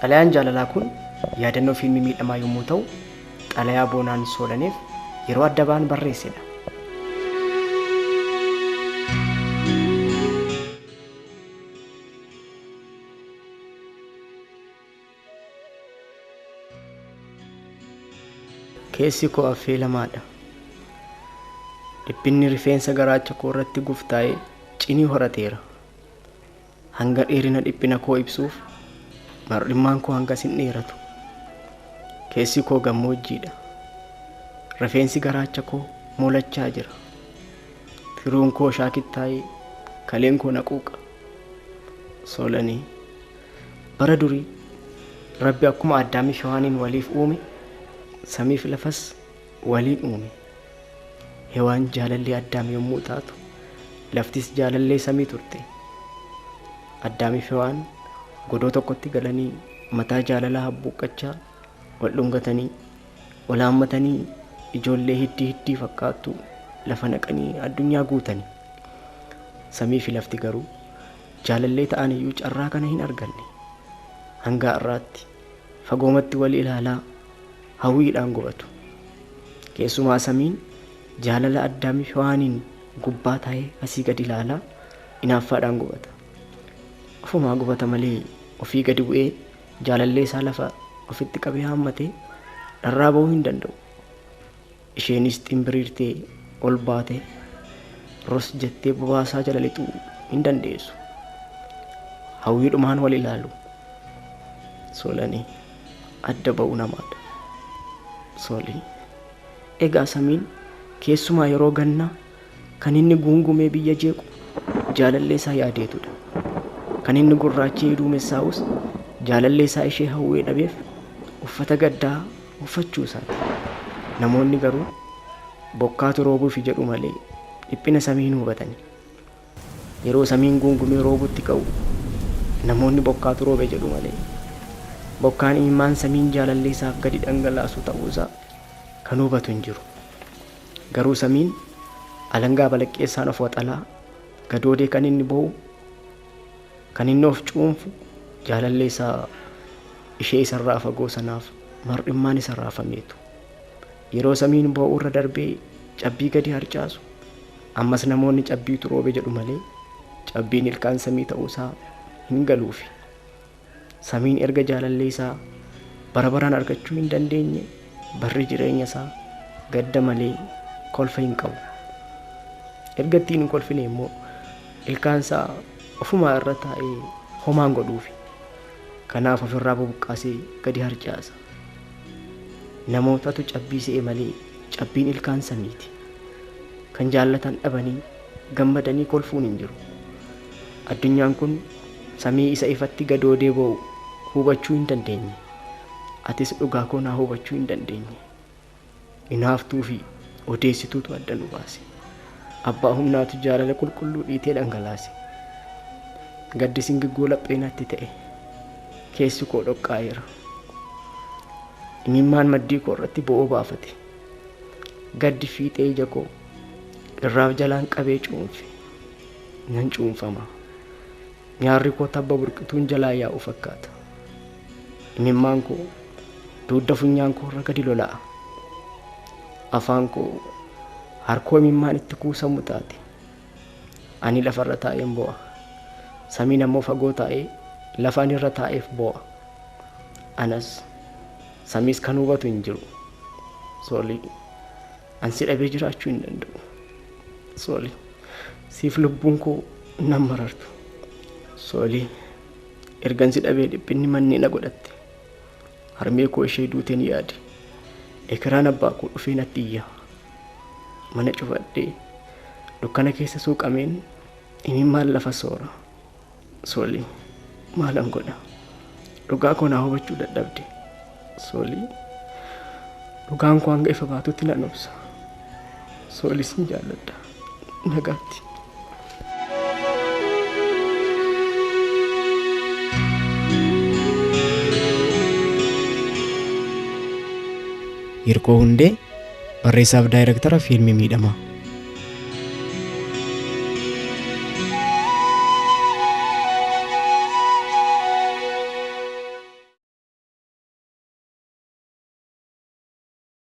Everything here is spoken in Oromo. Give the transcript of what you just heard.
Xalayaan jaalalaa kun yaadannoo fiilmii miidhamaa yommuu ta'u, xalayaa boonaan soolaniif yeroo adda ba'an barreessedha. Keessi koo affeelamaadha. Dhiphinni rifeensa garaacha koo irratti guftaa'ee cinii horateera. Hanga dheerina dhiphina koo ibsuuf mar'immaan koo hangas hin dheeratu. Keessi koo gammoojjiidha. Rifeensi garaacha koo moolachaa jira. Tiruun koo shaakittaa'ee kaleen koo naquuqa. Soolanii bara durii Rabbi akkuma Addaamii fi Hewaaniin waliif uume samiif lafas waliin uume. Hewaan jaalallee Addaam yommuu taatu, laftis jaalallee samii turte. Addaamii fi Hewaan godoo tokkotti galanii mataa jaalalaa habbuuqqachaa wal dhungatanii wal haammatanii ijoollee hiddii fakkaattu lafa naqanii addunyaa guutanii. Samii fi lafti garuu jaalallee ta'an iyyuu carraa kana hin arganne. Hanga har'aatti fagoomatti wal ilaalaa hawwiidhaan gubatu. Keessumaa samiin jaalala Addaamii fi Hewaaniin gubbaa taa'ee asii gadi ilaalaa inaaffaadhaan gubata. Ofumaa gubata malee ofii gadi bu'ee jaalallee isaa lafa ofitti qabee haammatee dharraa ba'uu hin danda'u. Isheenis ximbiriirtee ol baatee ros jettee bobaasaa jala lixuu hin dandeessu. Hawwiidhumaan wal ilaalu. Soolanii adda ba'uu namaadha. Soolii egaa samiin keessumaa yeroo gannaa kan inni guungumee biyya jeequ jaalallee isaa yaadeetudha. Kan inni gurraachee duumessaa'us jaalallee isaa ishee hawwee dhabeef uffata gaddaa uffachuu isaati. Namoonni garuu bokkaatu roobuuf jedhu malee dhiphina samii hin hubatani. Yeroo samiin guungumee roobutti ka'u namoonni bokkaatu roobe jedhu malee bokkaan imimmaan samiin jaalallee isaaf gadi dhangalaasu ta'uusaa kan hubatu hin jiru. Garuu samiin alangaa balaqqeessaan of waxalaa gadoodee kan inni ba'u, kan inni of cuunfu jaalallee isaa ishee isarraa fagoo sanaaf mar'immaan isa raafameetu. Yeroo samiin ba'u irra darbee cabbii gadi harcaasu ammas namoonni cabbiitu roobe jedhu malee cabbiin ilkaan samii ta'uusaa hin galuufi. Samiin erga jaalallee isaa bara baraan argachuu hin dandeenye barri jireenya isaa gadda malee kolfa hin qabu. Erga ittiin hin kolfine immoo ilkaan isaa ofumaa irra taa'ee homaan godhuufi. Kanaaf ofirraa bubuqqaasee gadi harcaasa. Namootatu cabbii se'e malee cabbiin ilkaan samiiti. Kan jaallatan dhabanii gammadanii kolfuun hin jiru. Addunyaan kun samii isa ifatti gadoodee ba'u hubachuu hin dandeenye. Atis dhugaa koo naa hubachuu hin dandeenye. Inaaftuu fi odeessituutu adda nu baase. Abbaa humnaatu jaalala qulqulluu dhiitee dhangalaase. Gaddi singiggoo lapheenatti ta'e. Keessi koo dhoqqaa'eera. Imimmaan maddii koo irratti bo'oo baafate. Gaddi fiixee ija koo irraaf jalaan qabee cuunfe. Nan cuunfama. Nyaarri koo tabba burqituun jalaa yaa'u fakkaata. Imimmaan koo dugda funyaan koo irra gadi lola'a. Afaan koo harkoo imimmaan itti kuusamu taate. Ani lafarra taa'een bo'a. Samiin ammoo fagoo taa'ee lafa ani irra taa'eef bo'a. Anas samiis kan hubatu hin jiru. Soolii ansi dhabee jiraachuu hin danda'u. Soolii siif lubbuun koo nan marartu. Soolii ergansi dhabee dhiphinni manni na godhatte. Harmee koo ishee duuteen yaade. Ekeraan abbaa koo dhufee natti iyya. Mana cufadhee dukkana keessa suuqameen imimmaan lafa soora. Soolii maalan godha? Dhugaa koo naa hubachuu dadhabde. Soolii dhugaan koo hanga ifa baatutti nan obsa. Soolii sin jaalladha. Nagaatti. Hirkoo Hundee barreessaaf daayireektara fiilmii miidhamaa.